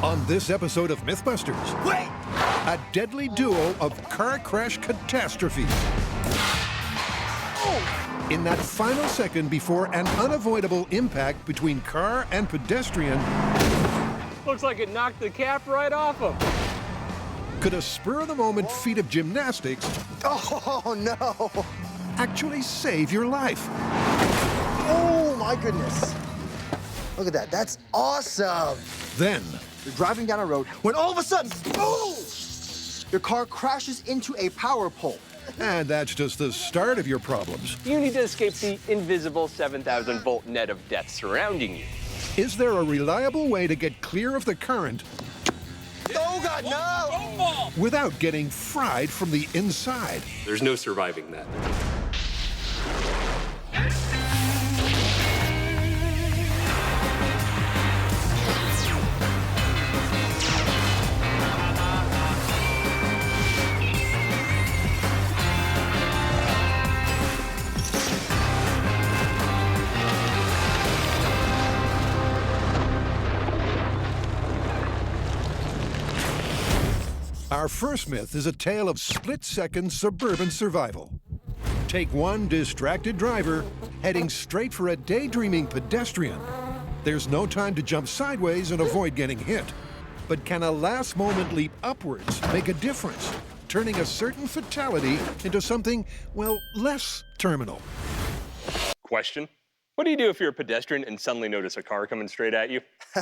On this episode of Mythbusters, Wait! a deadly duo of car crash catastrophes. Oh! In that final second before an unavoidable impact between car and pedestrian, Looks like it knocked the cap right off him. could a spur-of-the-moment feat of gymnastics Oh, no! actually save your life? Oh, my goodness. Look at that. That's awesome. Then, You're driving down a road when all of a sudden, boom! Your car crashes into a power pole. and that's just the start of your problems. You need to escape the invisible 7,000-volt net of death surrounding you. Is there a reliable way to get clear of the current Oh, God, no! without getting fried from the inside? There's no surviving that. Our first myth is a tale of split-second suburban survival. Take one distracted driver heading straight for a daydreaming pedestrian. There's no time to jump sideways and avoid getting hit. But can a last-moment leap upwards make a difference, turning a certain fatality into something, well, less terminal? Question. What do you do if you're a pedestrian and suddenly notice a car coming straight at you?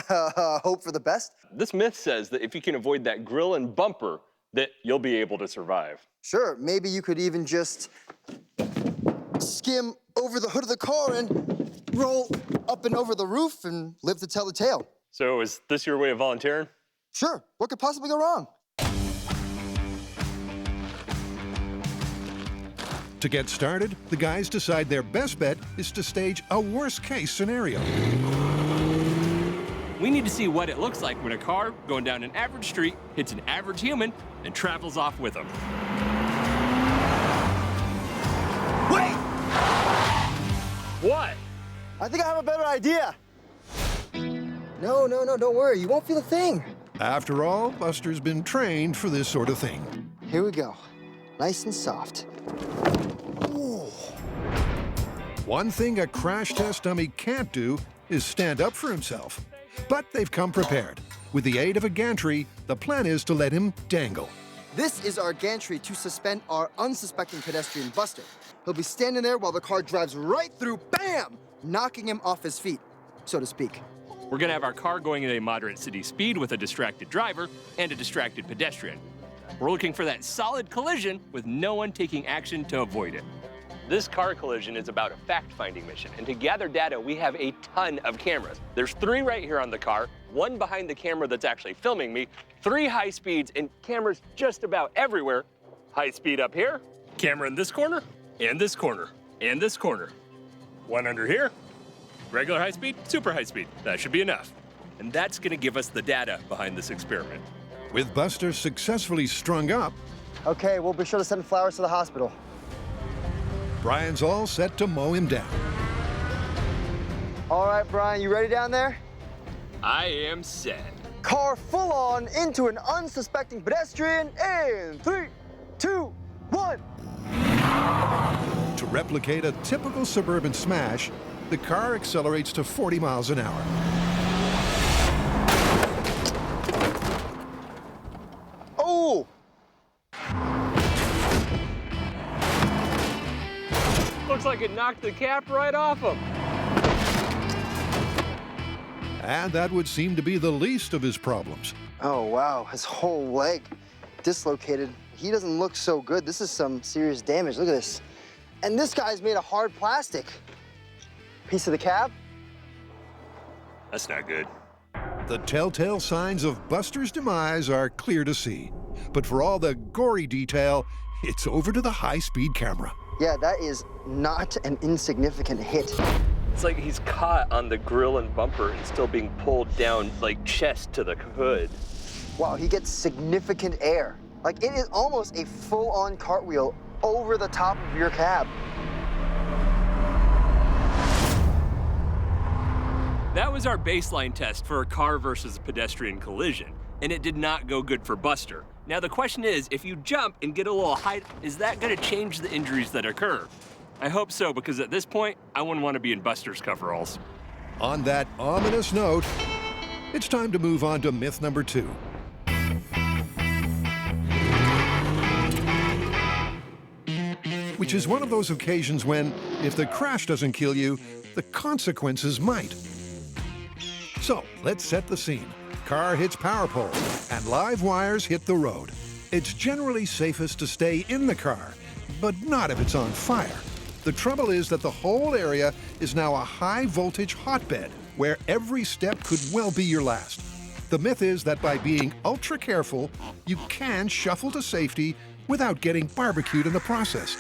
Hope for the best? This myth says that if you can avoid that grill and bumper, that you'll be able to survive. Sure, maybe you could even just skim over the hood of the car and roll up and over the roof and live to tell the tale. So is this your way of volunteering? Sure, what could possibly go wrong? To get started, the guys decide their best bet is to stage a worst-case scenario. We need to see what it looks like when a car going down an average street hits an average human and travels off with them. Wait! What? I think I have a better idea. No, don't worry. You won't feel a thing. After all, Buster's been trained for this sort of thing. Here we go. Nice and soft. Ooh. One thing a crash test dummy can't do is stand up for himself. But they've come prepared. With the aid of a gantry, the plan is to let him dangle. This is our gantry to suspend our unsuspecting pedestrian Buster. He'll be standing there while the car drives right through, bam! Knocking him off his feet, so to speak. We're gonna have our car going at a moderate city speed with a distracted driver and a distracted pedestrian. We're looking for that solid collision with no one taking action to avoid it. This car collision is about a fact-finding mission, and to gather data, we have a ton of cameras. There's 3 right here on the car, 1 behind the camera that's actually filming me, 3 high speeds, and cameras just about everywhere. High speed up here, camera in this corner, and this corner, and this corner. 1 under here, regular high speed, super high speed. That should be enough. And that's gonna give us the data behind this experiment. With Buster successfully strung up, Okay, we'll be sure to send flowers to the hospital. Brian's all set to mow him down. All right, Brian, you ready down there? I am set. Car full on into an unsuspecting pedestrian in 3, 2, 1. To replicate a typical suburban smash, the car accelerates to 40 miles an hour. Oh! Looks like it knocked the cap right off him. And that would seem to be the least of his problems. Oh, wow, his whole leg dislocated. He doesn't look so good. This is some serious damage. Look at this. And this guy's made of hard plastic. Piece of the cab? That's not good. The telltale signs of Buster's demise are clear to see. But for all the gory detail, it's over to the high-speed camera. Yeah, that is not an insignificant hit. It's like he's caught on the grill and bumper and still being pulled down like chest to the hood. Wow, he gets significant air. Like, it is almost a full-on cartwheel over the top of your cab. That was our baseline test for a car versus pedestrian collision. and it did not go good for Buster. Now the question is, if you jump and get a little height, is that gonna change the injuries that occur? I hope so, because at this point, I wouldn't want to be in Buster's coveralls. On that ominous note, it's time to move on to myth number 2. Which is one of those occasions when, if the crash doesn't kill you, the consequences might. So, let's set the scene. Car hits power pole, and live wires hit the road. It's generally safest to stay in the car, but not if it's on fire. The trouble is that the whole area is now a high-voltage hotbed, where every step could well be your last. The myth is that by being ultra careful, you can shuffle to safety without getting barbecued in the process.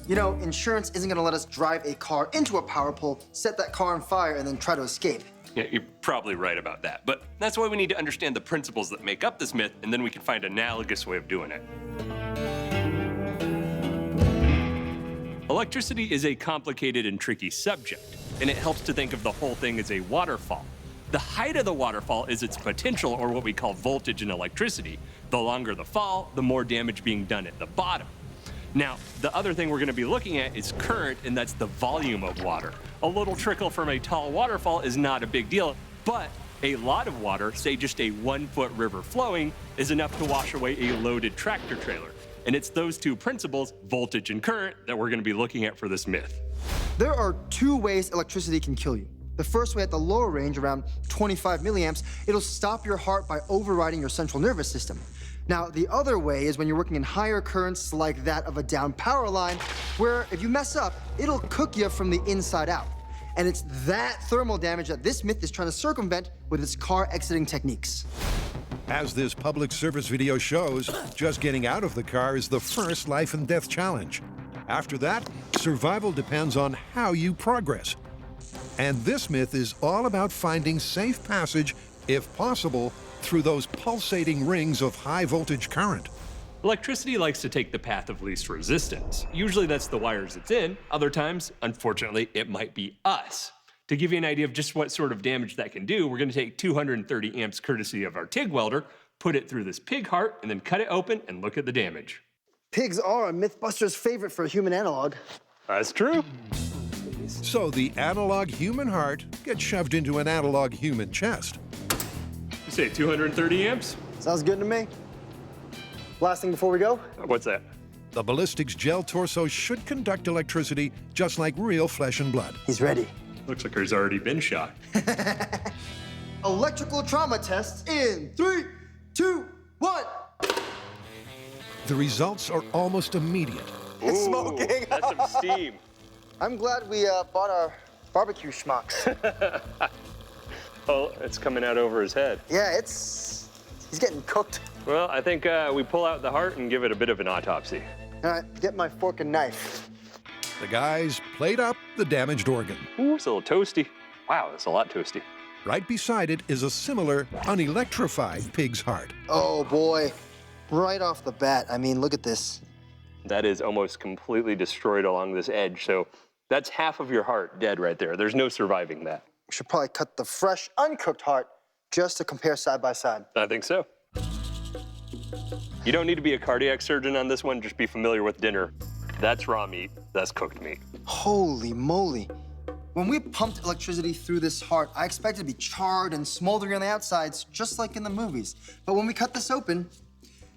You know, insurance isn't gonna let us drive a car into a power pole, set that car on fire, and then try to escape. Yeah, you're probably right about that, but that's why we need to understand the principles that make up this myth, and then we can find an analogous way of doing it. Electricity is a complicated and tricky subject, and it helps to think of the whole thing as a waterfall. The height of the waterfall is its potential, or what we call voltage in electricity. The longer the fall, the more damage being done at the bottom. Now, the other thing we're going to be looking at is current, and that's the volume of water. A little trickle from a tall waterfall is not a big deal, but a lot of water, say just a 1-foot river flowing, is enough to wash away a loaded tractor trailer. And it's those two principles, voltage and current, that we're going to be looking at for this myth. There are 2 ways electricity can kill you. The first way, at the lower range, around 25 milliamps, it'll stop your heart by overriding your central nervous system. Now, the other way is when you're working in higher currents like that of a down power line, where if you mess up, it'll cook you from the inside out. And it's that thermal damage that this myth is trying to circumvent with its car exiting techniques. As this public service video shows, just getting out of the car is the first life and death challenge. After that, survival depends on how you progress. And this myth is all about finding safe passage, if possible, through those pulsating rings of high-voltage current. Electricity likes to take the path of least resistance. Usually that's the wires it's in. Other times, unfortunately, it might be us. To give you an idea of just what sort of damage that can do, we're going to take 230 amps courtesy of our TIG welder, put it through this pig heart, and then cut it open and look at the damage. Pigs are a Mythbusters favorite for a human analog. That's true. So the analog human heart gets shoved into an analog human chest. You say 230 amps? Sounds good to me. Last thing before we go. What's that? The ballistics gel torso should conduct electricity just like real flesh and blood. He's ready. Looks like he's already been shot. Electrical trauma test in 3, 2, 1. The results are almost immediate. It's smoking. That's some steam. I'm glad we bought our barbecue schmucks. Oh, it's coming out over his head. Yeah, he's getting cooked. Well, I think we pull out the heart and give it a bit of an autopsy. All right, get my fork and knife. The guys plate up the damaged organ. Ooh, it's a little toasty. Wow, that's a lot toasty. Right beside it is a similar, unelectrified pig's heart. Oh boy, right off the bat. I mean, look at this. That is almost completely destroyed along this edge, so that's half of your heart dead right there. There's no surviving that. We should probably cut the fresh, uncooked heart just to compare side by side. I think so. You don't need to be a cardiac surgeon on this one, just be familiar with dinner. That's raw meat, that's cooked meat. Holy moly. When we pumped electricity through this heart, I expected it to be charred and smoldering on the outsides, just like in the movies. But when we cut this open,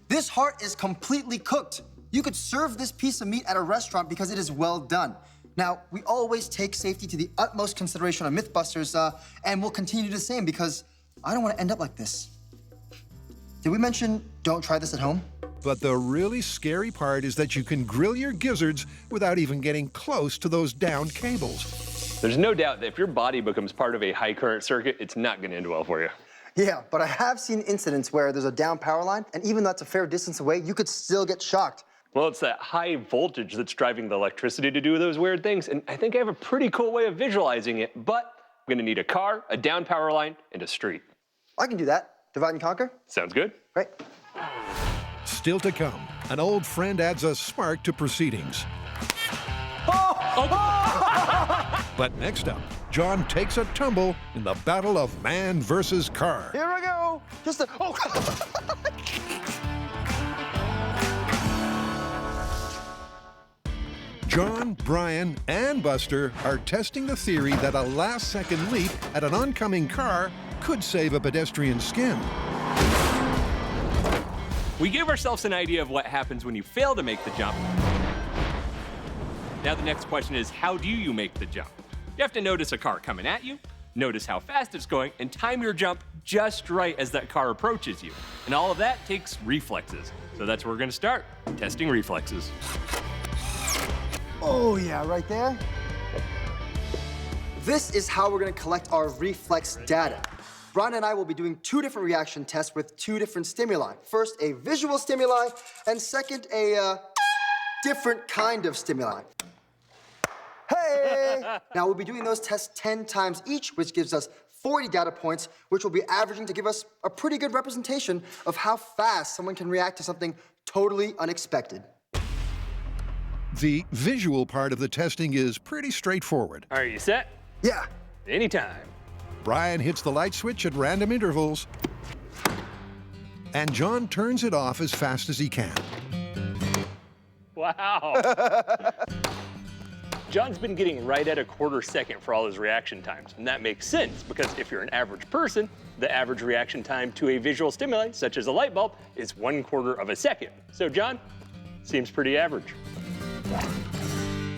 this heart is completely cooked. You could serve this piece of meat at a restaurant because it is well done. Now, we always take safety to the utmost consideration on Mythbusters, and we'll continue to do the same because I don't want to end up like this. Did we mention don't try this at home? But the really scary part is that you can grill your gizzards without even getting close to those downed cables. There's no doubt that if your body becomes part of a high current circuit, it's not gonna end well for you. Yeah, but I have seen incidents where there's a down power line, and even though that's a fair distance away, you could still get shocked. Well, it's that high voltage that's driving the electricity to do those weird things, and I think I have a pretty cool way of visualizing it, but I'm gonna need a car, a down power line, and a street. I can do that. Divide and conquer? Sounds good. Right. Still to come, an old friend adds a spark to proceedings. But next up, John takes a tumble in the battle of man versus car. Here we go. Just a, oh. John, Brian, and Buster are testing the theory that a last-second leap at an oncoming car could save a pedestrian's skin. We gave ourselves an idea of what happens when you fail to make the jump. Now the next question is, how do you make the jump? You have to notice a car coming at you, notice how fast it's going, and time your jump just right as that car approaches you. And all of that takes reflexes. So that's where we're gonna start, testing reflexes. Oh yeah, right there. This is how we're gonna collect our reflex data. Brian and I will be doing 2 different reaction tests with 2 different stimuli. First, a visual stimuli, and second, a different kind of stimuli. Hey! Now we'll be doing those tests 10 times each, which gives us 40 data points, which will be averaging to give us a pretty good representation of how fast someone can react to something totally unexpected. The visual part of the testing is pretty straightforward. Are you set? Yeah. Anytime. Brian hits the light switch at random intervals, and John turns it off as fast as he can. Wow. John's been getting right at a quarter second for all his reaction times, and that makes sense because if you're an average person, the average reaction time to a visual stimuli, such as a light bulb, is 1/4 of a second. So John, seems pretty average.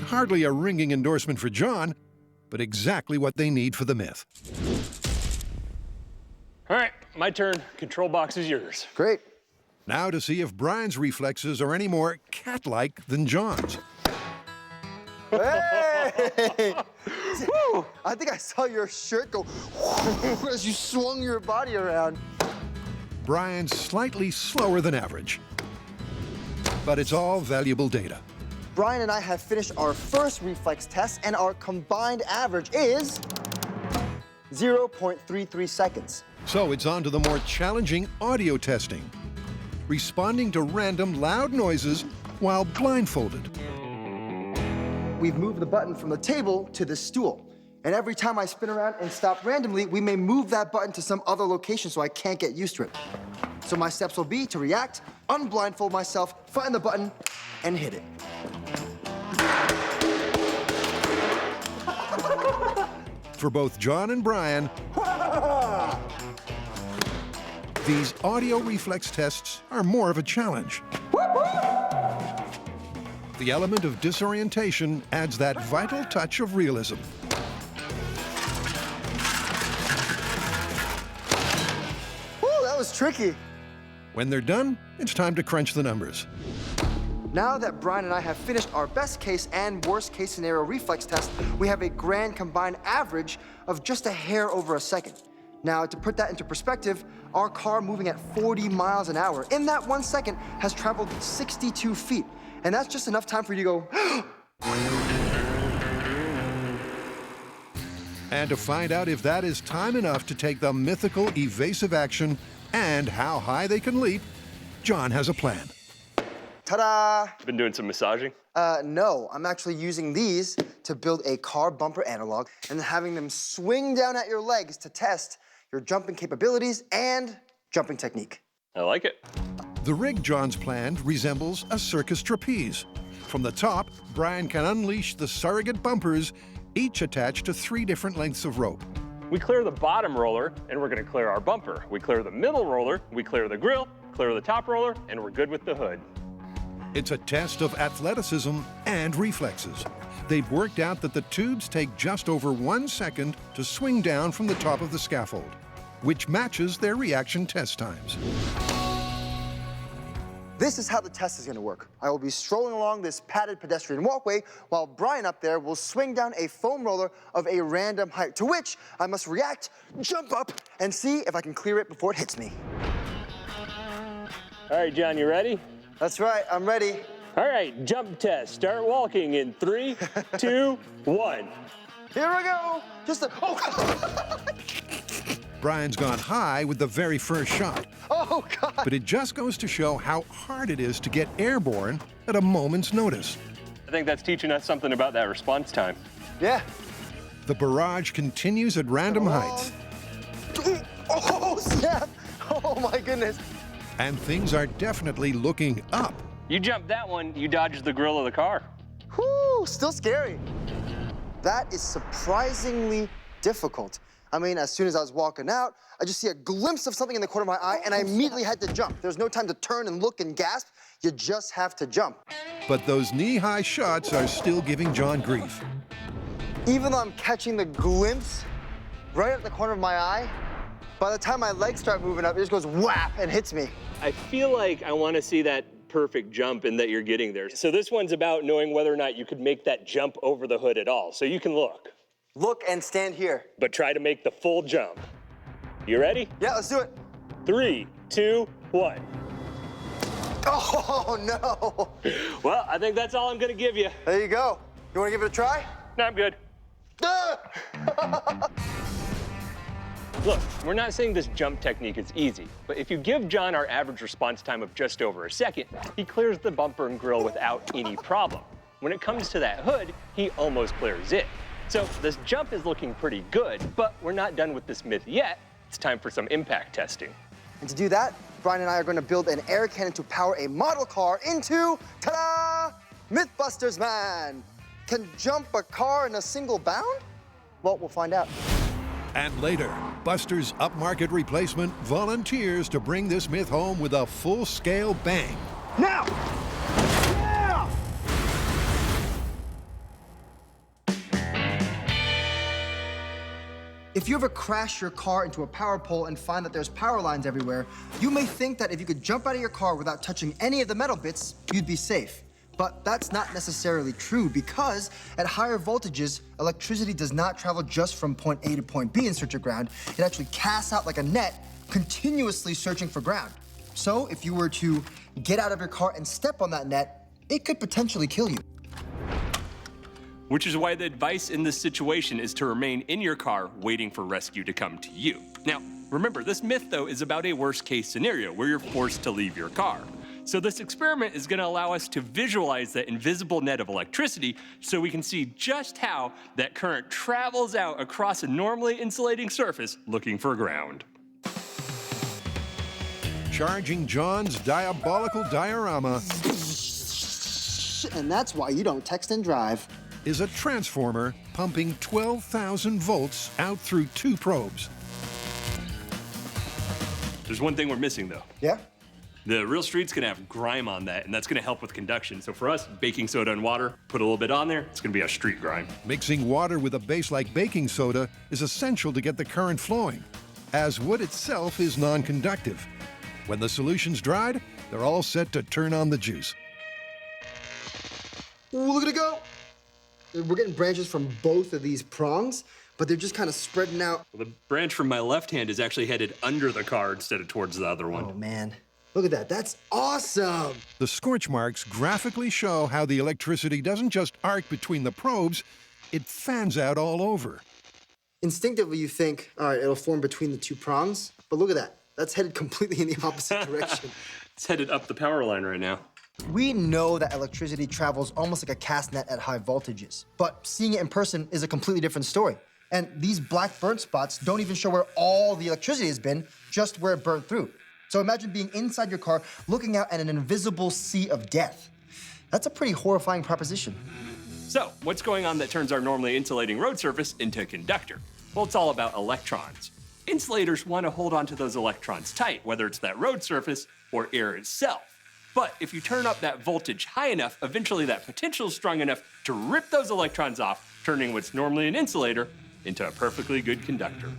Hardly a ringing endorsement for John, but exactly what they need for the myth. All right, my turn. Control box is yours. Great. Now to see if Brian's reflexes are any more cat-like than John's. Hey! Woo! I think I saw your shirt go as you swung your body around. Brian's slightly slower than average, but it's all valuable data. Brian and I have finished our first reflex test, and our combined average is 0.33 seconds. So it's on to the more challenging audio testing, responding to random loud noises while blindfolded. We've moved the button from the table to the stool. And every time I spin around and stop randomly, we may move that button to some other location so I can't get used to it. So my steps will be to react, unblindfold myself, find the button, and hit it. For both John and Brian, these audio reflex tests are more of a challenge. The element of disorientation adds that vital touch of realism. Woo, that was tricky. When they're done, it's time to crunch the numbers. Now that Brian and I have finished our best case and worst case scenario reflex test, we have a grand combined average of just a hair over a second. Now, to put that into perspective, our car moving at 40 miles an hour in that 1 second has traveled 62 feet. And that's just enough time for you to go, And to find out if that is time enough to take the mythical evasive action and how high they can leap, John has a plan. ta-da! Been doing some massaging? No, I'm actually using these to build a car bumper analog and having them swing down at your legs to test your jumping capabilities and jumping technique. I like it. The rig John's planned resembles a circus trapeze. From the top, Brian can unleash the surrogate bumpers, each attached to 3 different lengths of rope. We clear the bottom roller, and we're gonna clear our bumper. We clear the middle roller, we clear the grill, clear the top roller, and we're good with the hood. It's a test of athleticism and reflexes. They've worked out that the tubes take just over 1 second to swing down from the top of the scaffold, which matches their reaction test times. This is how the test is gonna work. I will be strolling along this padded pedestrian walkway while Brian up there will swing down a foam roller of a random height, to which I must react, jump up, and see if I can clear it before it hits me. All right, John, you ready? That's right, I'm ready. All right, jump test. Start walking in 3, 2, 1. Here we go. Just a, oh, Brian's gone high with the very first shot, oh God. but it just goes to show how hard it is to get airborne at a moment's notice. I think that's teaching us something about that response time. Yeah. The barrage continues at random heights. Oh, snap! Oh, my goodness. And things are definitely looking up. You jumped that one, you dodged the grill of the car. Whew, still scary. That is surprisingly difficult. I mean, as soon as I was walking out, I just see a glimpse of something in the corner of my eye, and I immediately had to jump. There's no time to turn and look and gasp. You just have to jump. But those knee-high shots are still giving John grief. Even though I'm catching the glimpse right at the corner of my eye, by the time my legs start moving up, it just goes whap and hits me. I feel like I want to see that perfect jump and that you're getting there. So this one's about knowing whether or not you could make that jump over the hood at all. So you can look. Look and stand here. But try to make the full jump. You ready? Yeah, let's do it. 3, 2, 1. Oh, no. Well, I think that's all I'm gonna give you. There you go. You want to give it a try? No, I'm good. Look, we're not saying this jump technique is easy, but if you give John our average response time of just over a second, he clears the bumper and grill without any problem. When it comes to that hood, he almost clears it. So this jump is looking pretty good, but we're not done with this myth yet. It's time for some impact testing. And to do that, Brian and I are going to build an air cannon to power a model car into, ta-da, Mythbusters Man. Can jump a car in a single bound? Well, we'll find out. And later, Buster's upmarket replacement volunteers to bring this myth home with a full-scale bang. Now! Yeah! If you ever crash your car into a power pole and find that there's power lines everywhere, you may think that if you could jump out of your car without touching any of the metal bits, you'd be safe. But that's not necessarily true because at higher voltages, electricity does not travel just from point A to point B in search of ground. It actually casts out like a net, continuously searching for ground. So if you were to get out of your car and step on that net, it could potentially kill you. Which is why the advice in this situation is to remain in your car waiting for rescue to come to you. Now, remember, this myth, though, is about a worst-case scenario where you're forced to leave your car. So this experiment is going to allow us to visualize that invisible net of electricity so we can see just how that current travels out across a normally insulating surface looking for ground. Charging John's diabolical diorama And that's why you don't text and drive. is a transformer pumping 12,000 volts out through 2 probes. There's one thing we're missing, though. Yeah? The real street's gonna have grime on that, and that's gonna help with conduction. So for us, baking soda and water, put a little bit on there, it's gonna be our street grime. Mixing water with a base like baking soda is essential to get the current flowing, as wood itself is non-conductive. When the solution's dried, they're all set to turn on the juice. Ooh, look at it go. We're getting branches from both of these prongs, but they're just kind of spreading out. Well, the branch from my left hand is actually headed under the car instead of towards the other one. Oh, man. Look at that. That's awesome. The scorch marks graphically show how the electricity doesn't just arc between the probes, it fans out all over. Instinctively, you think, all right, it'll form between the 2 prongs, but look at that. That's headed completely in the opposite direction. It's headed up the power line right now. We know that electricity travels almost like a cast net at high voltages, but seeing it in person is a completely different story. And these black burnt spots don't even show where all the electricity has been, just where it burnt through. So imagine being inside your car, looking out at an invisible sea of death. That's a pretty horrifying proposition. So, what's going on that turns our normally insulating road surface into a conductor? Well, it's all about electrons. Insulators want to hold onto those electrons tight, whether it's that road surface or air itself. But if you turn up that voltage high enough, eventually that potential is strong enough to rip those electrons off, turning what's normally an insulator into a perfectly good conductor.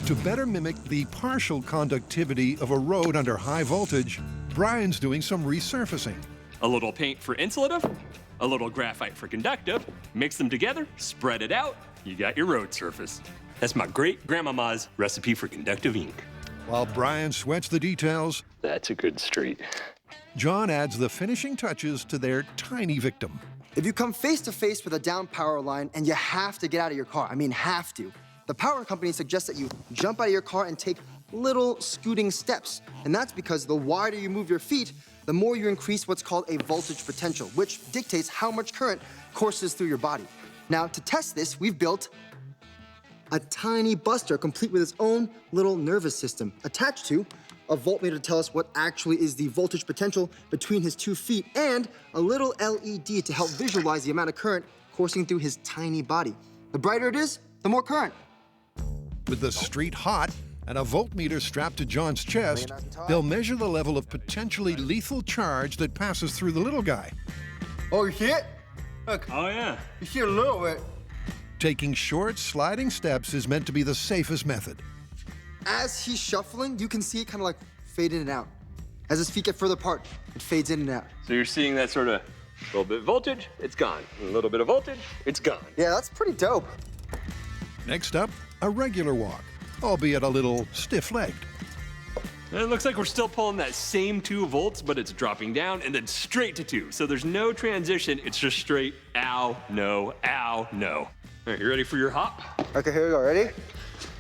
To better mimic the partial conductivity of a road under high voltage, Brian's doing some resurfacing. A little paint for insulative, a little graphite for conductive, mix them together, spread it out, you got your road surface. That's my great-grandmama's recipe for conductive ink. While Brian sweats the details, That's a good street. John adds the finishing touches to their tiny victim. If you come face to face with a down power line and you have to get out of your car, I mean have to, the power company suggests that you jump out of your car and take little scooting steps. And that's because the wider you move your feet, the more you increase what's called a voltage potential, which dictates how much current courses through your body. Now, to test this, we've built a tiny buster complete with its own little nervous system attached to a voltmeter to tell us what actually is the voltage potential between his 2 feet, and a little LED to help visualize the amount of current coursing through his tiny body. The brighter it is, the more current. With the street hot and a voltmeter strapped to John's chest, they'll measure the level of potentially lethal charge that passes through the little guy. Oh, you see it? Look. Oh, yeah. You see a little bit. Taking short, sliding steps is meant to be the safest method. As he's shuffling, you can see it kind of like fade in and out. As his feet get further apart, it fades in and out. So you're seeing that sort of little bit of voltage, it's gone. A little bit of voltage, it's gone. Yeah, that's pretty dope. Next up, a regular walk, albeit a little stiff-legged. It looks like we're still pulling that same 2 volts, but it's dropping down and then straight to 2. So there's no transition, it's just straight, ow, no, ow, no. All right, you ready for your hop? Okay, here we go. Ready?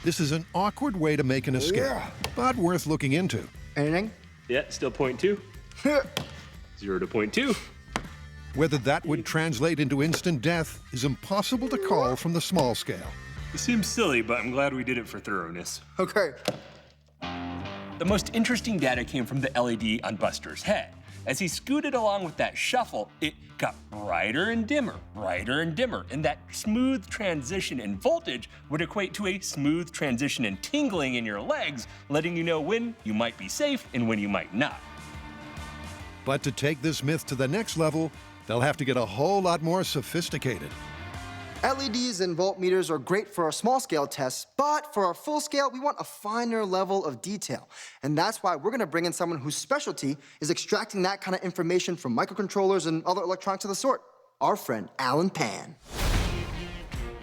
This is an awkward way to make an escape, but worth looking into. Anything? Yeah, still 0.2. 0 to 0.2. Whether that would translate into instant death is impossible to call from the small scale. It seems silly, but I'm glad we did it for thoroughness. Okay. The most interesting data came from the LED on Buster's head. As he scooted along with that shuffle, it got brighter and dimmer, and that smooth transition in voltage would equate to a smooth transition in tingling in your legs, letting you know when you might be safe and when you might not. But to take this myth to the next level, they'll have to get a whole lot more sophisticated. LEDs and voltmeters are great for our small-scale tests, but for our full-scale, we want a finer level of detail. And that's why we're gonna bring in someone whose specialty is extracting that kind of information from microcontrollers and other electronics of the sort. Our friend, Alan Pan.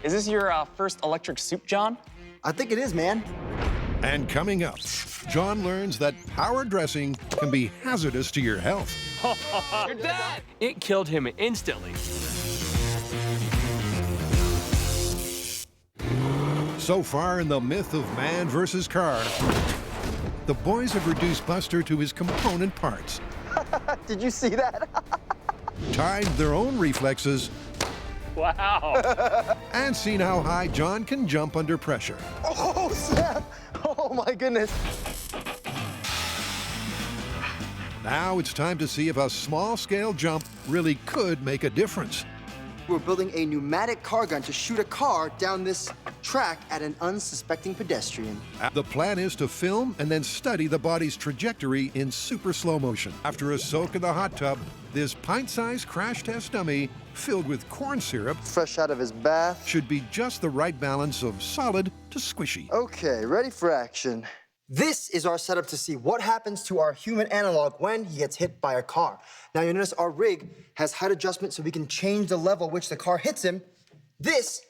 Is this your first electric soup, John? I think it is, man. And coming up, John learns that power dressing can be hazardous to your health. You're dead! It killed him instantly. So far in the myth of man versus car, the boys have reduced Buster to his component parts. Did you see that? Timed their own reflexes. Wow. And seen how high John can jump under pressure. Oh, snap! Oh, my goodness. Now it's time to see if a small-scale jump really could make a difference. We're building a pneumatic car gun to shoot a car down this track at an unsuspecting pedestrian. The plan is to film and then study the body's trajectory in super slow motion. After a soak in the hot tub, this pint-sized crash test dummy filled with corn syrup Fresh out of his bath. should be just the right balance of solid to squishy. Okay, ready for action. This is our setup to see what happens to our human analog when he gets hit by a car. Now you notice our rig has height adjustment so we can change the level at which the car hits him. This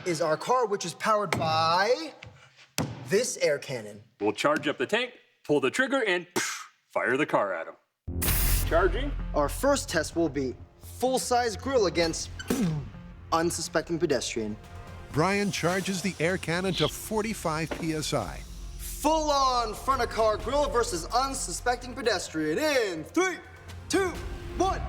is our car, which is powered by this air cannon. We'll charge up the tank, pull the trigger, and fire the car at him. Charging. Our first test will be full-size grill against unsuspecting pedestrian. Brian charges the air cannon to 45 psi. Full-on front-of-car grill versus unsuspecting pedestrian in 3, 2, 1.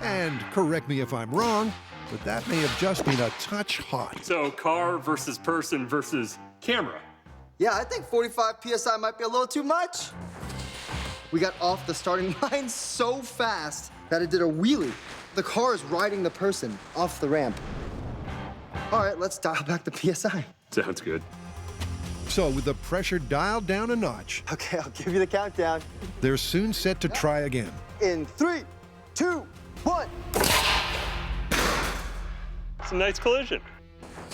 And correct me if I'm wrong, but that may have just been a touch hot. So car versus person versus camera. Yeah, I think 45 PSI might be a little too much. We got off the starting line so fast that it did a wheelie. The car is riding the person off the ramp. All right, let's dial back the PSI. Sounds good. So with the pressure dialed down a notch, Okay, I'll give you the countdown. they're soon set to try again. In 3, 2, 1. It's a nice collision.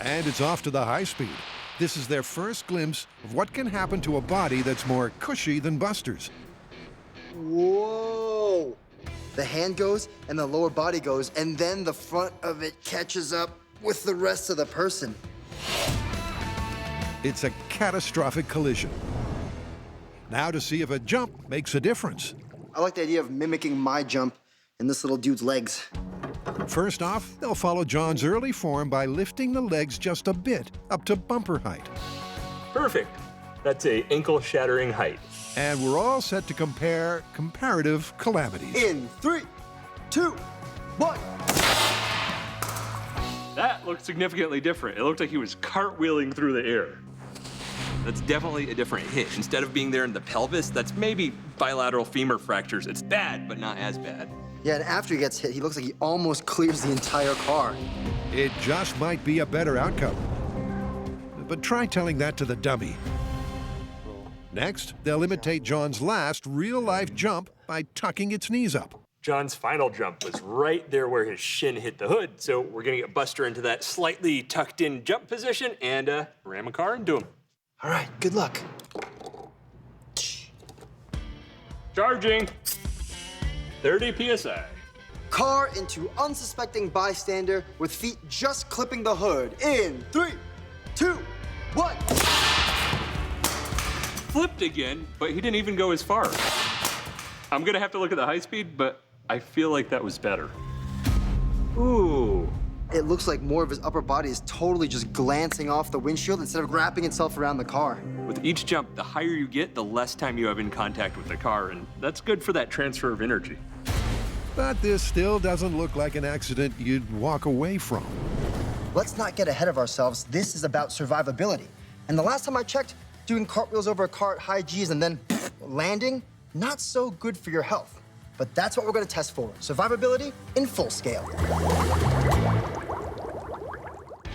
And it's off to the high speed. This is their first glimpse of what can happen to a body that's more cushy than Buster's. Whoa! The hand goes and the lower body goes, and then the front of it catches up with the rest of the person. It's a catastrophic collision. Now to see if a jump makes a difference. I like the idea of mimicking my jump in this little dude's legs. First off, they'll follow John's early form by lifting the legs just a bit, up to bumper height. Perfect. That's a ankle-shattering height. And we're all set to compare comparative calamities. In 3, 2, 1. That looked significantly different. It looked like he was cartwheeling through the air. That's definitely a different hit. Instead of being there in the pelvis, that's maybe bilateral femur fractures. It's bad, but not as bad. Yeah, and after he gets hit, he looks like he almost clears the entire car. It just might be a better outcome. But try telling that to the dummy. Next, they'll imitate John's last real-life jump by tucking its knees up. John's final jump was right there where his shin hit the hood, so we're gonna get Buster into that slightly tucked-in jump position and ram a car into him. All right, good luck. Charging. 30 PSI. Car into unsuspecting bystander with feet just clipping the hood. In 3, 2, 1. Flipped again, but he didn't even go as far. I'm gonna have to look at the high speed, but I feel like that was better. Ooh. It looks like more of his upper body is totally just glancing off the windshield instead of wrapping itself around the car. With each jump, the higher you get, the less time you have in contact with the car, and that's good for that transfer of energy. But this still doesn't look like an accident you'd walk away from. Let's not get ahead of ourselves. This is about survivability. And the last time I checked, doing cartwheels over a car at high G's and then landing, not so good for your health. But that's what we're gonna test for, survivability in full scale.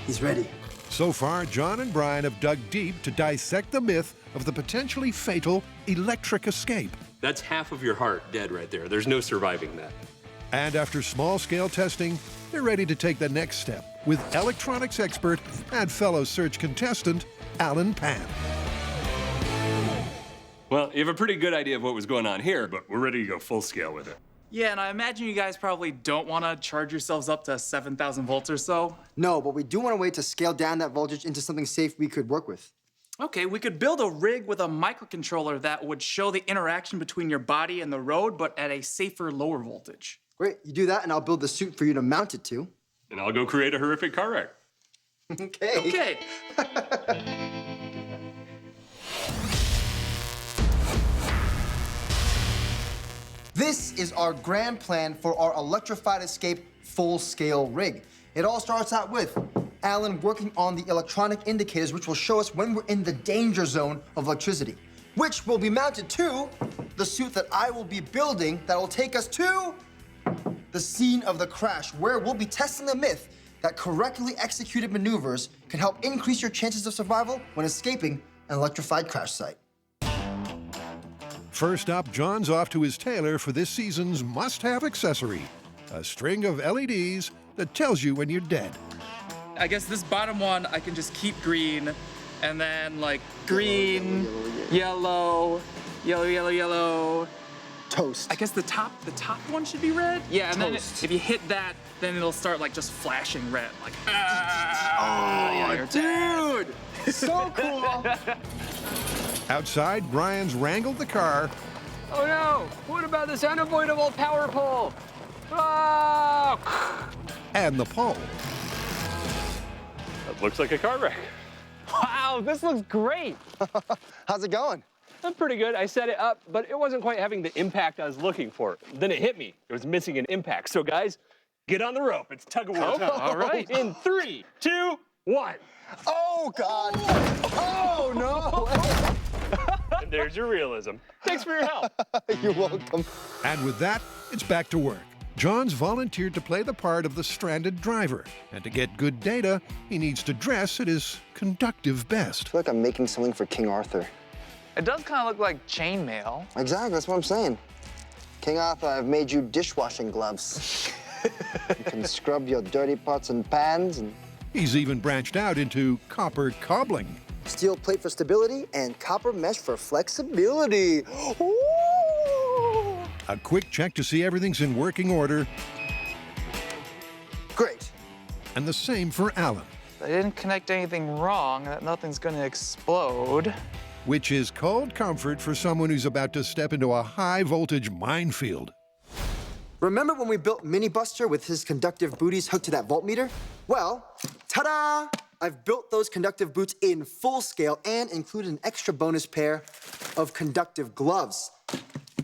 He's ready. So far, John and Brian have dug deep to dissect the myth of the potentially fatal electric escape. That's half of your heart dead right there. There's no surviving that. And after small-scale testing, they're ready to take the next step with electronics expert and fellow search contestant, Alan Pan. Well, you have a pretty good idea of what was going on here, but we're ready to go full scale with it. Yeah, and I imagine you guys probably don't want to charge yourselves up to 7,000 volts or so. No, but we do want a way to scale down that voltage into something safe we could work with. Okay, we could build a rig with a microcontroller that would show the interaction between your body and the road, but at a safer, lower voltage. Great, you do that and I'll build the suit for you to mount it to. And I'll go create a horrific car wreck. Okay. Okay. This is our grand plan for our electrified escape full-scale rig. It all starts out with Alan working on the electronic indicators which will show us when we're in the danger zone of electricity, which will be mounted to the suit that I will be building that will take us to the scene of the crash, where we'll be testing the myth that correctly executed maneuvers can help increase your chances of survival when escaping an electrified crash site. First up, John's off to his tailor for this season's must-have accessory, a string of LEDs that tells you when you're dead. I guess this bottom one, I can just keep green, and then like green, yellow, yellow. Toast. I guess the top one should be red? Yeah, and Toast. then if you hit that, then it'll start like just flashing red, like Oh, you're dead. dude! So cool! Outside, Brian's wrangled the car, Oh no! What about this unavoidable power pole? Oh! and the pole. That looks like a car wreck. Wow, this looks great. How's it going? That's pretty good. I set it up, but it wasn't quite having the impact I was looking for. Then it hit me. It was missing an impact. So guys, get on the rope. It's tug of war time. All right. In 3, 2, 1. Oh, God! Oh, no! And there's your realism. Thanks for your help. You're welcome. And with that, it's back to work. John's volunteered to play the part of the stranded driver, and to get good data, he needs to dress at his conductive best. I feel like I'm making something for King Arthur. It does kind of look like chainmail. Exactly, that's what I'm saying. King Arthur, I've made you dishwashing gloves. You can scrub your dirty pots and pans, and He's even branched out into copper cobbling. steel plate for stability and copper mesh for flexibility. Ooh. A quick check to see everything's in working order, Great. and the same for Alan, I didn't connect anything wrong, that nothing's gonna explode. which is cold comfort for someone who's about to step into a high-voltage minefield. Remember when we built Mini Buster with his conductive booties hooked to that voltmeter? Well, ta-da! I've built those conductive boots in full scale and included an extra bonus pair of conductive gloves.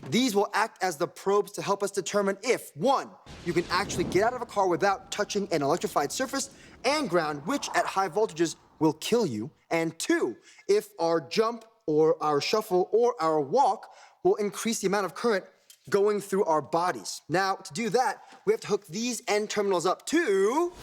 These will act as the probes to help us determine if, 1, you can actually get out of a car without touching an electrified surface and ground, which at high voltages will kill you, and 2, if our jump or our shuffle or our walk will increase the amount of current going through our bodies. Now, to do that, we have to hook these end terminals up to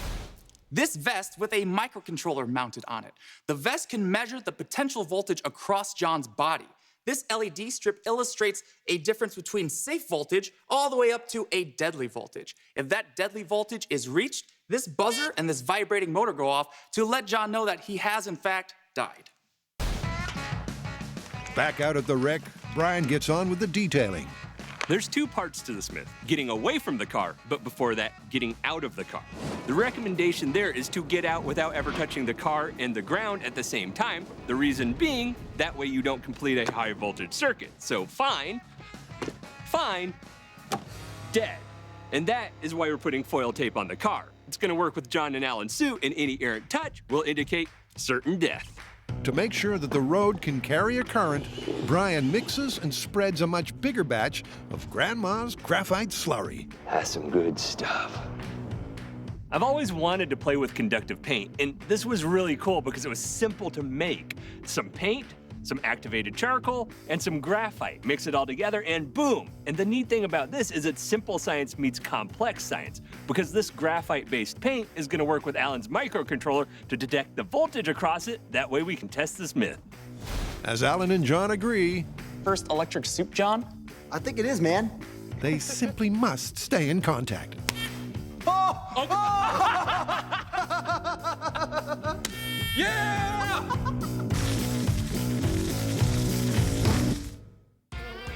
this vest with a microcontroller mounted on it. The vest can measure the potential voltage across John's body. This LED strip illustrates a difference between safe voltage all the way up to a deadly voltage. If that deadly voltage is reached, this buzzer and this vibrating motor go off to let John know that he has, in fact, died. Back out at the wreck, Brian gets on with the detailing. There's 2 parts to this myth: getting away from the car, but before that, getting out of the car. The recommendation there is to get out without ever touching the car and the ground at the same time. The reason being, that way you don't complete a high voltage circuit. So fine, dead. And that is why we're putting foil tape on the car. It's gonna work with John and Alan's suit, and any errant touch will indicate certain death. To make sure that the road can carry a current, Brian mixes and spreads a much bigger batch of Grandma's graphite slurry. That's some good stuff. I've always wanted to play with conductive paint, and this was really cool because it was simple to make. Some paint, some activated charcoal, and some graphite. Mix it all together and boom! And the neat thing about this is it's simple science meets complex science, because this graphite-based paint is gonna work with Alan's microcontroller to detect the voltage across it. That way we can test this myth. As Alan and John agree, First electric soup, John? I think it is, man. they simply must stay in contact. Yeah!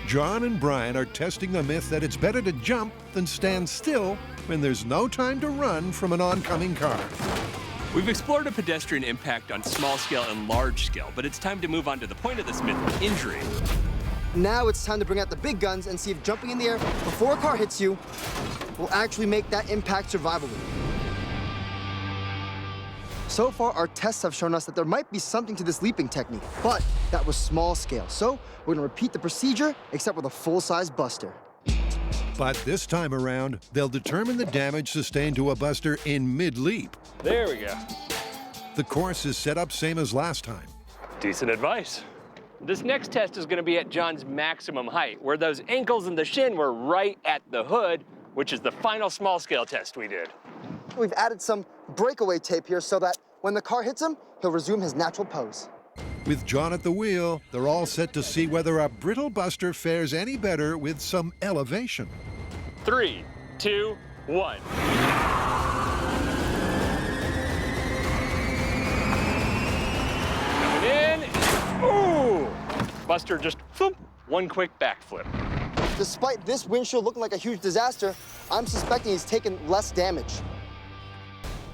John and Brian are testing the myth that it's better to jump than stand still when there's no time to run from an oncoming car. We've explored a pedestrian impact on small scale and large scale, but it's time to move on to the point of this myth: injury. Now it's time to bring out the big guns and see if jumping in the air before a car hits you will actually make that impact survivable. So far, our tests have shown us that there might be something to this leaping technique, but that was small scale. So we're gonna repeat the procedure, except with a full-size buster. But this time around, they'll determine the damage sustained to a buster in mid-leap. There we go. The course is set up same as last time. Decent advice. This next test is gonna be at John's maximum height, where those ankles and the shin were right at the hood, which is the final small scale test we did. We've added some breakaway tape here so that when the car hits him, he'll resume his natural pose. With John at the wheel, they're all set to see whether a brittle buster fares any better with some elevation. 3, 2, 1. Coming in. Ooh! Buster just, thump, one quick backflip. Despite this windshield looking like a huge disaster, I'm suspecting he's taken less damage.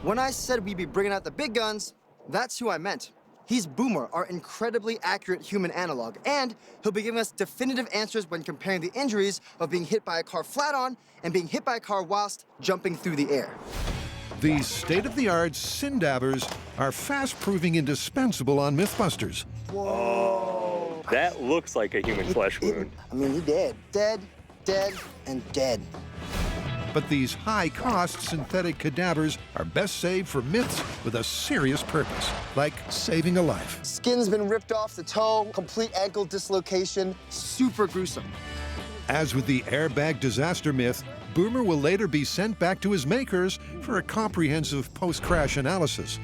When I said we'd be bringing out the big guns, that's who I meant. He's Boomer, our incredibly accurate human analog, and he'll be giving us definitive answers when comparing the injuries of being hit by a car flat on and being hit by a car whilst jumping through the air. These state-of-the-art sin-dabbers are fast proving indispensable on Mythbusters. Whoa. That looks like a human flesh wound. I mean, he dead. Dead, dead, and dead. But these high-cost synthetic cadavers are best saved for myths with a serious purpose, like saving a life. Skin's been ripped off the toe, complete ankle dislocation, super gruesome. As with the airbag disaster myth, Boomer will later be sent back to his makers for a comprehensive post-crash analysis.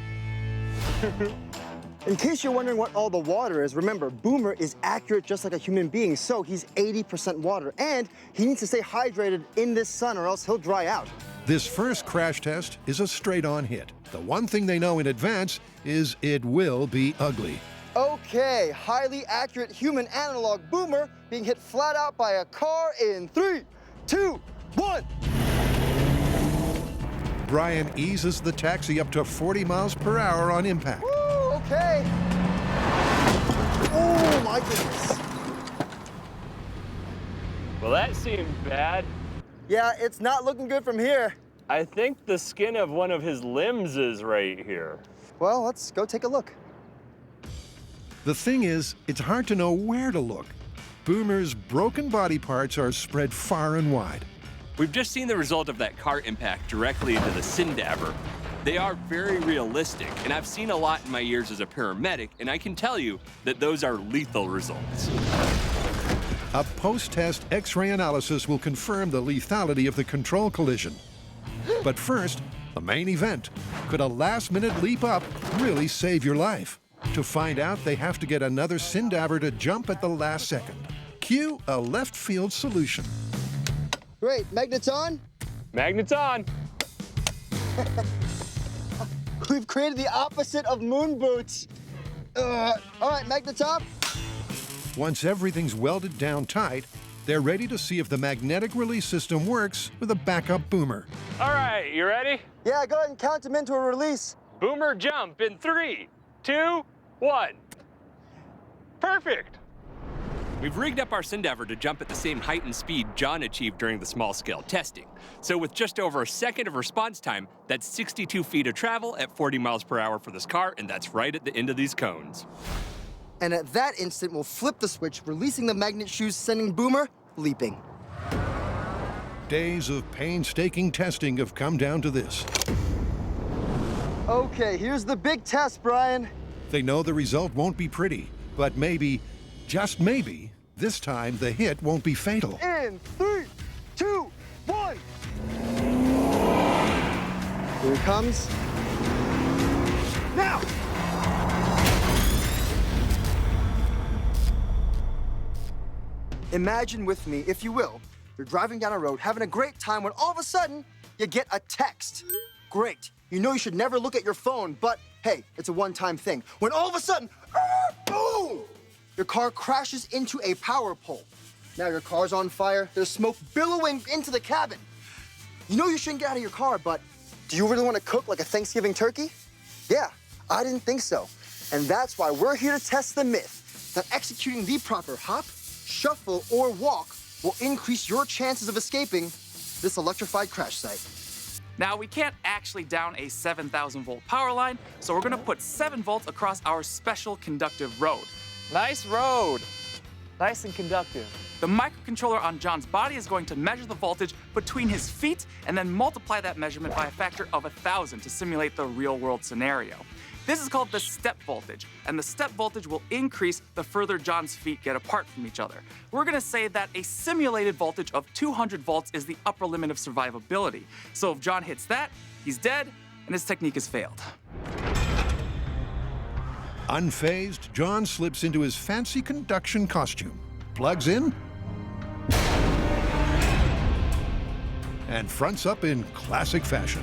In case you're wondering what all the water is, remember, Boomer is accurate just like a human being, so he's 80% water, and he needs to stay hydrated in this sun or else he'll dry out. This first crash test is a straight-on hit. The one thing they know in advance is it will be ugly. Okay, highly accurate human analog Boomer being hit flat out by a car in 3, 2, 1. Brian eases the taxi up to 40 miles per hour on impact. Woo, okay. Oh my goodness. Well, that seemed bad. Yeah, it's not looking good from here. I think the skin of one of his limbs is right here. Well, let's go take a look. The thing is, it's hard to know where to look. Boomer's broken body parts are spread far and wide. We've just seen the result of that car impact directly into the Sindabber. They are very realistic, and I've seen a lot in my years as a paramedic, and I can tell you that those are lethal results. A post-test X-ray analysis will confirm the lethality of the control collision. But first, the main event. Could a last-minute leap up really save your life? To find out, they have to get another Sindabber to jump at the last second. Cue a left field solution. Great, magnets on? Magnets on. We've created the opposite of moon boots. All right, magnets up. Once everything's welded down tight, they're ready to see if the magnetic release system works with a backup boomer. All right, you ready? Yeah, go ahead and count them into a release. Boomer jump in 3, 2, 1. Perfect. We've rigged up our Sindabber to jump at the same height and speed John achieved during the small-scale testing. So with just over a second of response time, that's 62 feet of travel at 40 miles per hour for this car, and that's right at the end of these cones. And at that instant, we'll flip the switch, releasing the magnet shoes, sending Boomer leaping. Days of painstaking testing have come down to this. Okay, here's the big test, Brian. They know the result won't be pretty, but maybe, just maybe, this time the hit won't be fatal. In 3, 2, 1. Here it comes. Now! Imagine with me, if you will, you're driving down a road, having a great time, when all of a sudden, you get a text. Great. You know you should never look at your phone, but hey, it's a one-time thing. When all of a sudden, boom! Your car crashes into a power pole. Now your car's on fire, there's smoke billowing into the cabin. You know you shouldn't get out of your car, but do you really want to cook like a Thanksgiving turkey? Yeah, I didn't think so. And that's why we're here to test the myth that executing the proper hop, shuffle, or walk will increase your chances of escaping this electrified crash site. Now, we can't actually down a 7,000-volt power line, so we're gonna put 7 volts across our special conductive road. Nice road. Nice and conductive. The microcontroller on John's body is going to measure the voltage between his feet and then multiply that measurement by a factor of 1,000 to simulate the real-world scenario. This is called the step voltage, and the step voltage will increase the further John's feet get apart from each other. We're gonna say that a simulated voltage of 200 volts is the upper limit of survivability. So if John hits that, he's dead, and his technique has failed. Unfazed, John slips into his fancy conduction costume, plugs in, and fronts up in classic fashion.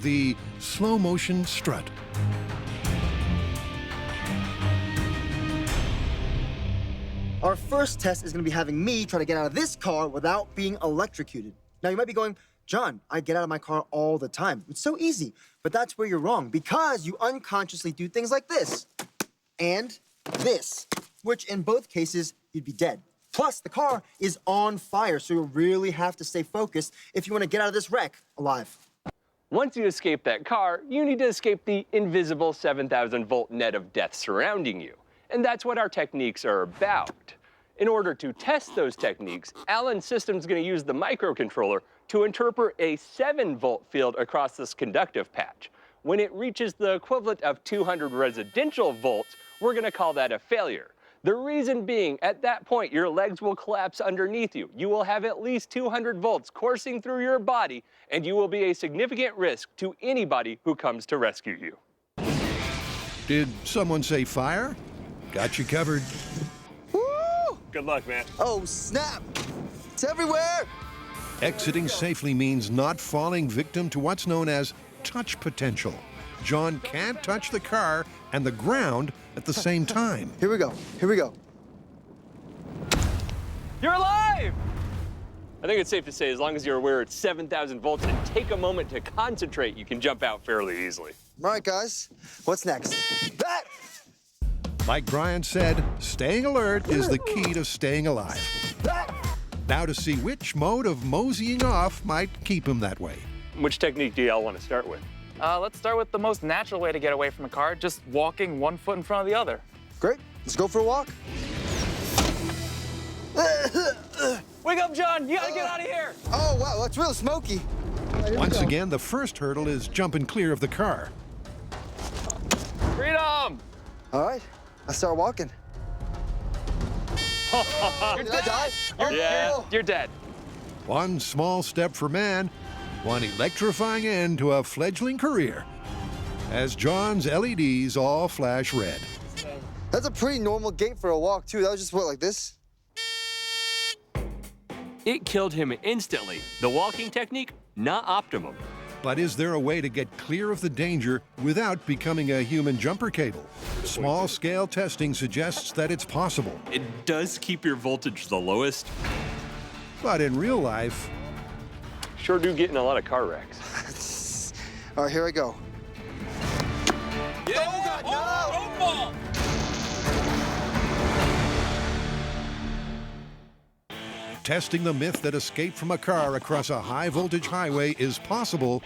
The slow-motion strut. Our first test is going to be having me try to get out of this car without being electrocuted. Now, you might be going, John, I get out of my car all the time. It's so easy. But that's where you're wrong, because you unconsciously do things like this and this, which in both cases, you'd be dead. Plus, the car is on fire, so you really have to stay focused if you want to get out of this wreck alive. Once you escape that car, you need to escape the invisible 7,000-volt net of death surrounding you. And that's what our techniques are about. In order to test those techniques, Alan's system's going to use the microcontroller to interpret a 7-volt field across this conductive patch. When it reaches the equivalent of 200 residential volts, we're going to call that a failure. The reason being, at that point, your legs will collapse underneath you. You will have at least 200 volts coursing through your body, and you will be a significant risk to anybody who comes to rescue you. Did someone say fire? Got you covered. Woo! Good luck, man. Oh, snap! It's everywhere! Exiting safely means not falling victim to what's known as touch potential. John can't touch the car and the ground at the same time. Here we go. Here we go. You're alive! I think it's safe to say, as long as you're aware it's 7,000 volts and take a moment to concentrate, you can jump out fairly easily. All right, guys. What's next? That! Like Brian said, staying alert is the key to staying alive. That! Now to see which mode of moseying off might keep him that way. Which technique do y'all want to start with? Let's start with the most natural way to get away from a car, just walking one foot in front of the other. Great. Let's go for a walk. Wake up, John! You gotta get out of here! Oh, wow, that's real smoky. Once again, the first hurdle is jumping clear of the car. Freedom! All right, let's start walking. You're Did I die? Yeah. You're dead. One small step for man, one electrifying end to a fledgling career. As John's LEDs all flash red. That's a pretty normal gait for a walk, too. That was just, what, like this? It killed him instantly. The walking technique, not optimum. But is there a way to get clear of the danger without becoming a human jumper cable? Small-scale testing suggests that it's possible. It does keep your voltage the lowest. But in real life, Sure do get in a lot of car wrecks. All right, here I go. Yeah. Oh, God, no! Don't fall! testing the myth that escape from a car across a high-voltage highway is possible,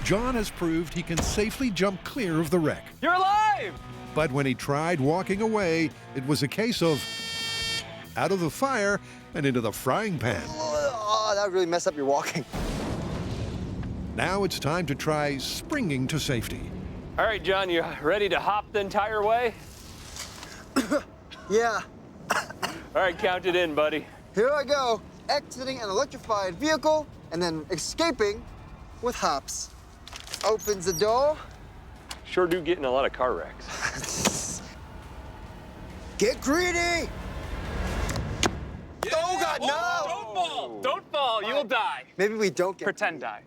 John has proved he can safely jump clear of the wreck. You're alive! But when he tried walking away, it was a case of out of the fire and into the frying pan. Oh, that really messed up your walking. Now it's time to try springing to safety. All right, John, you ready to hop the entire way? Yeah, All right, count it in, buddy. here I go. Exiting an electrified vehicle and then escaping with hops. Opens the door. Sure do get in a lot of car wrecks. Get greedy! Oh, God, no! Don't fall! Don't fall, you'll die. Maybe we don't get Pretend die.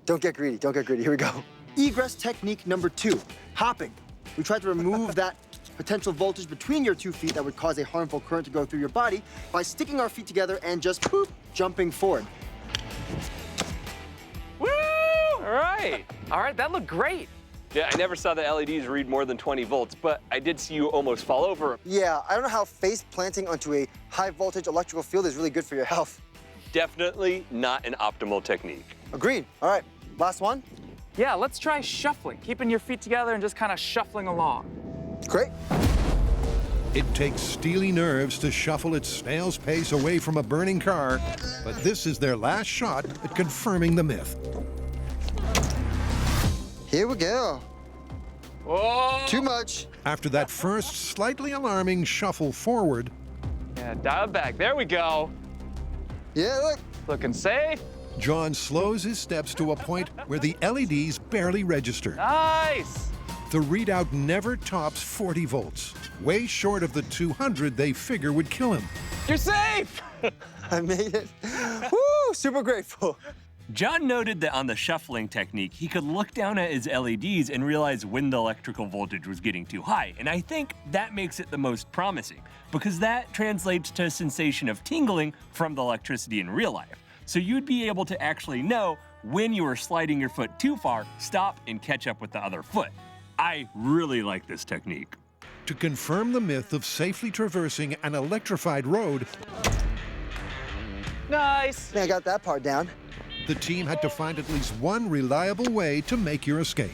Don't get greedy, don't get greedy. Here we go. Egress technique number 2, hopping. We try to remove that potential voltage between your 2 feet that would cause a harmful current to go through your body by sticking our feet together and just poop, jumping forward. Woo! All right. All right, that looked great. Yeah, I never saw the LEDs read more than 20 volts, but I did see you almost fall over. Yeah, I don't know how face planting onto a high voltage electrical field is really good for your health. Definitely not an optimal technique. Agreed. All right, last one. Yeah, let's try shuffling, keeping your feet together and just kind of shuffling along. Great. It takes steely nerves to shuffle at snail's pace away from a burning car, but this is their last shot at confirming the myth. Here we go. Whoa! Too much. After that first slightly alarming shuffle forward, Yeah, dial it back. There we go. Yeah, look. Looking safe. John slows his steps to a point where the LEDs barely register. Nice. The readout never tops 40 volts, way short of the 200 they figure would kill him. You're safe. I made it. Woo, super grateful. John noted that on the shuffling technique, he could look down at his LEDs and realize when the electrical voltage was getting too high. And I think that makes it the most promising, because that translates to a sensation of tingling from the electricity in real life. So you'd be able to actually know when you were sliding your foot too far, stop and catch up with the other foot. I really like this technique. To confirm the myth of safely traversing an electrified road, Nice. Yeah, I got that part down. the team had to find at least one reliable way to make your escape.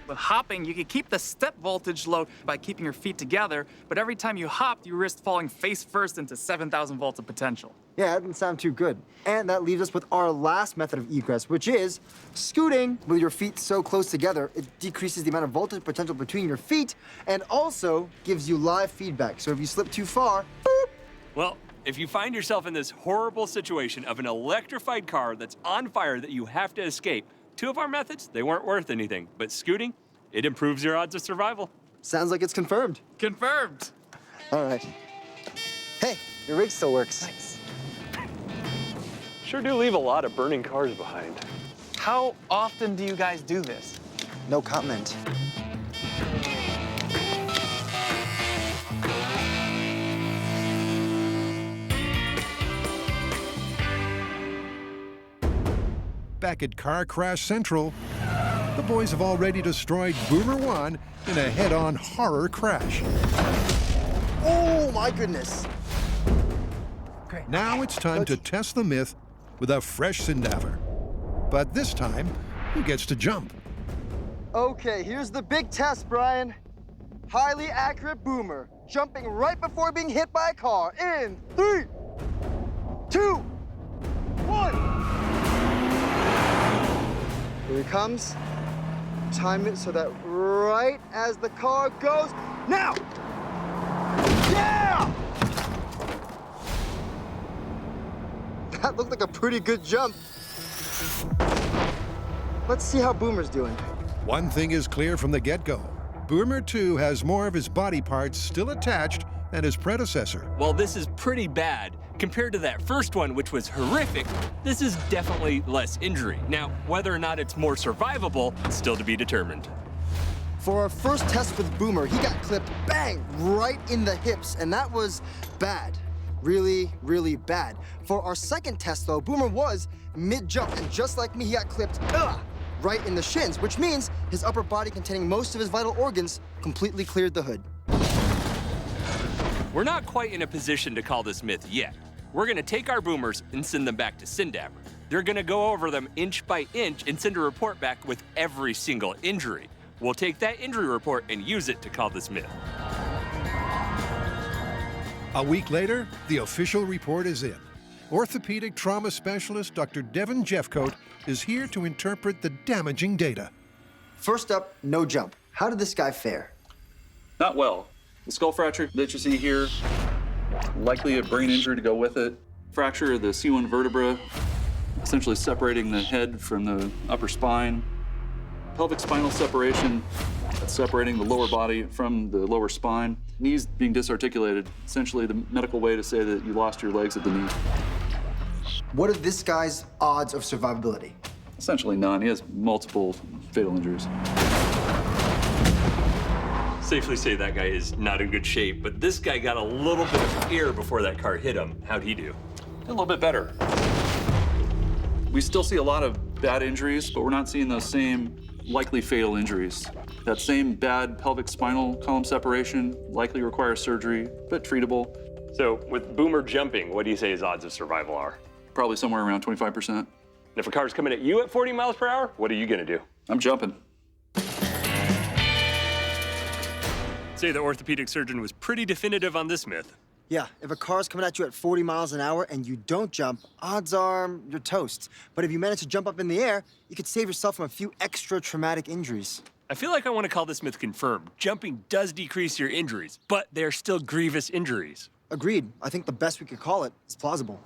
With hopping, you can keep the step voltage low by keeping your feet together, but every time you hopped, you risked falling face first into 7,000 volts of potential. Yeah, that didn't sound too good. And that leaves us with our last method of egress, which is scooting. With your feet so close together, it decreases the amount of voltage potential between your feet and also gives you live feedback. So if you slip too far, boop. Well, if you find yourself in this horrible situation of an electrified car that's on fire that you have to escape, two of our methods, they weren't worth anything, but scooting, it improves your odds of survival. Sounds like it's confirmed. Confirmed. All right. Hey, your rig still works. Nice. Sure do leave a lot of burning cars behind. How often do you guys do this? No comment. Back at Car Crash Central, the boys have already destroyed Boomer 1 in a head-on horror crash. Oh, my goodness. Now it's time to test the myth with a fresh Sindaver. But this time, who gets to jump. Okay, here's the big test, Brian. Highly accurate boomer, jumping right before being hit by a car in 3, 2, 1. Here he comes. Time it so that right as the car goes, now! Yeah! That looked like a pretty good jump. Let's see how Boomer's doing. One thing is clear from the get-go. Boomer 2 has more of his body parts still attached than his predecessor. While this is pretty bad, compared to that first one, which was horrific, this is definitely less injury. Now, whether or not it's more survivable is still to be determined. For our first test with Boomer, he got clipped, bang, right in the hips, and that was bad. Really, really bad. For our second test, though, Boomer was mid-jump, and just like me, he got clipped, right in the shins, which means his upper body containing most of his vital organs completely cleared the hood. We're not quite in a position to call this myth yet. We're gonna take our boomers and send them back to Syndabber. They're gonna go over them inch by inch and send a report back with every single injury. We'll take that injury report and use it to call this myth. A week later, the official report is in. Orthopedic trauma specialist Dr. Devin Jeffcoat is here to interpret the damaging data. First up, no jump. How did this guy fare? Not well. The skull fracture that you see here, likely a brain injury to go with it. Fracture of the C1 vertebra, essentially separating the head from the upper spine. Pelvic spinal separation, that's separating the lower body from the lower spine. Knees being disarticulated, essentially the medical way to say that you lost your legs at the knee. What are this guy's odds of survivability? Essentially none. He has multiple fatal injuries. Safely say that guy is not in good shape, but this guy got a little bit of air before that car hit him. How'd he do? A little bit better. We still see a lot of bad injuries, but we're not seeing those same likely fatal injuries. That same bad pelvic spinal column separation likely requires surgery, but treatable. So with Boomer jumping, what do you say his odds of survival are? Probably somewhere around 25%. And if a car's coming at you at 40 miles per hour, what are you gonna do? I'm jumping. Say the orthopedic surgeon was pretty definitive on this myth. Yeah, if a car's coming at you at 40 miles an hour and you don't jump, odds are you're toast. But if you manage to jump up in the air, you could save yourself from a few extra traumatic injuries. I feel like I want to call this myth confirmed. Jumping does decrease your injuries, but they're still grievous injuries. Agreed. I think the best we could call it is plausible.